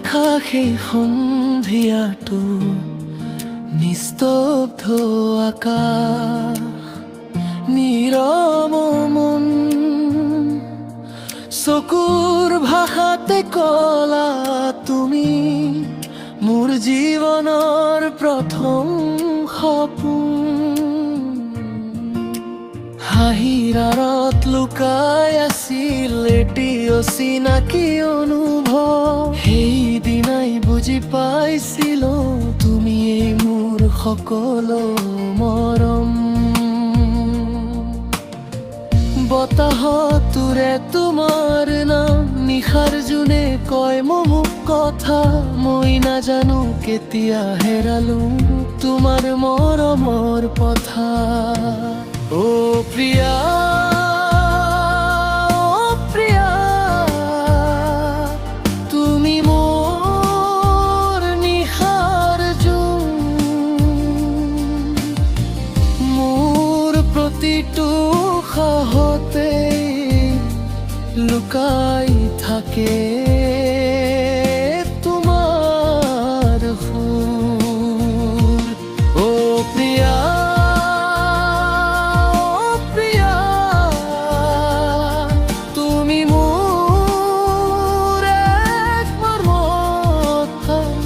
দেখা সেই সন্ধিয়াটো নিস্তব্ধ আকাশ নীৰৱ মন চকুৰ ভাষাতে কলা তুমি মোৰ জীৱনৰ প্ৰথম সপোন হাঁহিৰ আঁৰত লুকাই আছিল এটি অচিনাকি অনুভৱ সেইদিনাই বুজি পাইছিলো তুমিয়েই মোৰ সকলো মৰম বতাহত উৰে তোমাৰ নাম নিশাৰ জোনে কয় মোক কথা মই নাজানো কেতিয়া হেৰালো তোমাৰ মৰমৰ পথা অ প্ৰিয়া তুমি মোৰ নিশাৰ জোন মোৰ প্ৰতিটো সাহতে লুকাই থাকে তোমাৰ সুৰ অ প্ৰিয়া তুমি মোৰ এক মৰম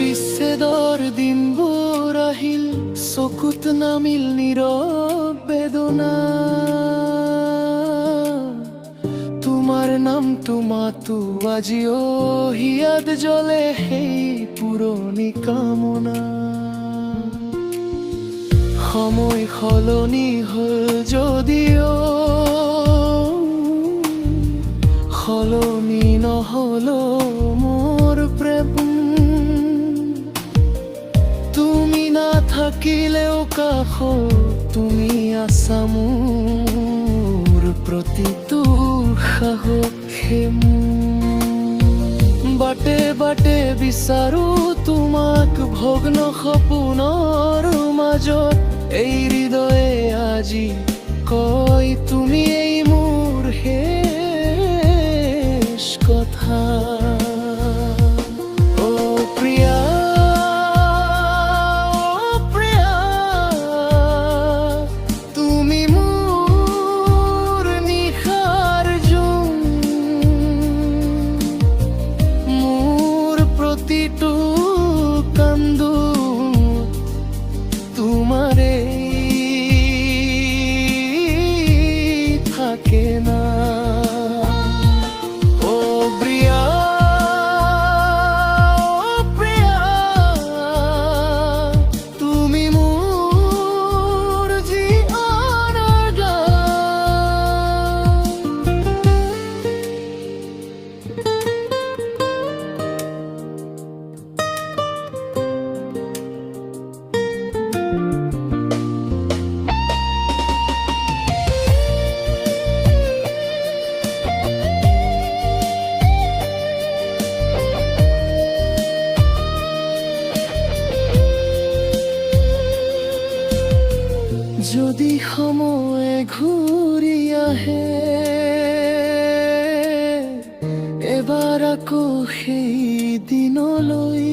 বিচ্ছেদৰ দিনবোৰ আহিল চকুত নামিল নীৰৱ বেদনা তোমাৰ নামটো মাতো আজিও হিয়াত জ্বলে সেই পুৰণি কামনা সময় সলনি হ'ল যদিও সলনি নহ'লো মোৰ প্ৰেম তুমি নাথাকিলেও কাষত তুমি আছা মোৰ প্ৰতিটো সাহসে বাটে বাটে বিচাৰো তোমাক ভগ্ন সপোনৰ মাজত এই হৃদয়ে আজি কয় তুমি এই মোৰ শেষ কথা তোমারে থাকে না ও প্রিয়া তুমি মোর জীবনের গান যদি সময় ঘূৰি আহে এবাৰ আকৌ সেই দিনলৈ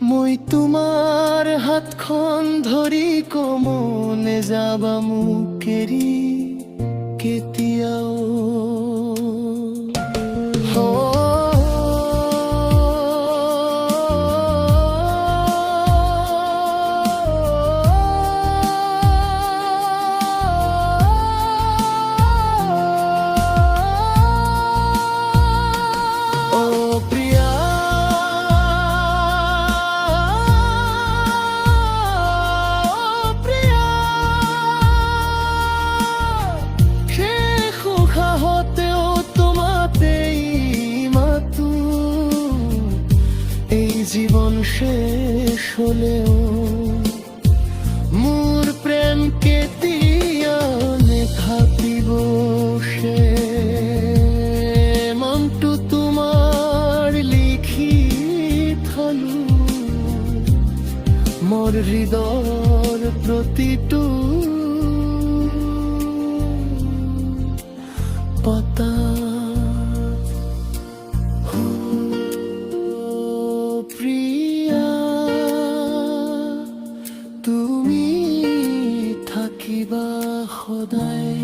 মই তোমাৰ হাতখন ধৰি কমনে যাবা মোক এৰি কেতিয়াও শেষ হলেও মোৰ প্ৰেম কেতিয়া নেথাকিব সে মনটো তোমাৰ লিখি থলো মোৰ হৃদয়ৰ প্ৰতিটো পাতা প্রিয়া তুমি থাকিবা সদায়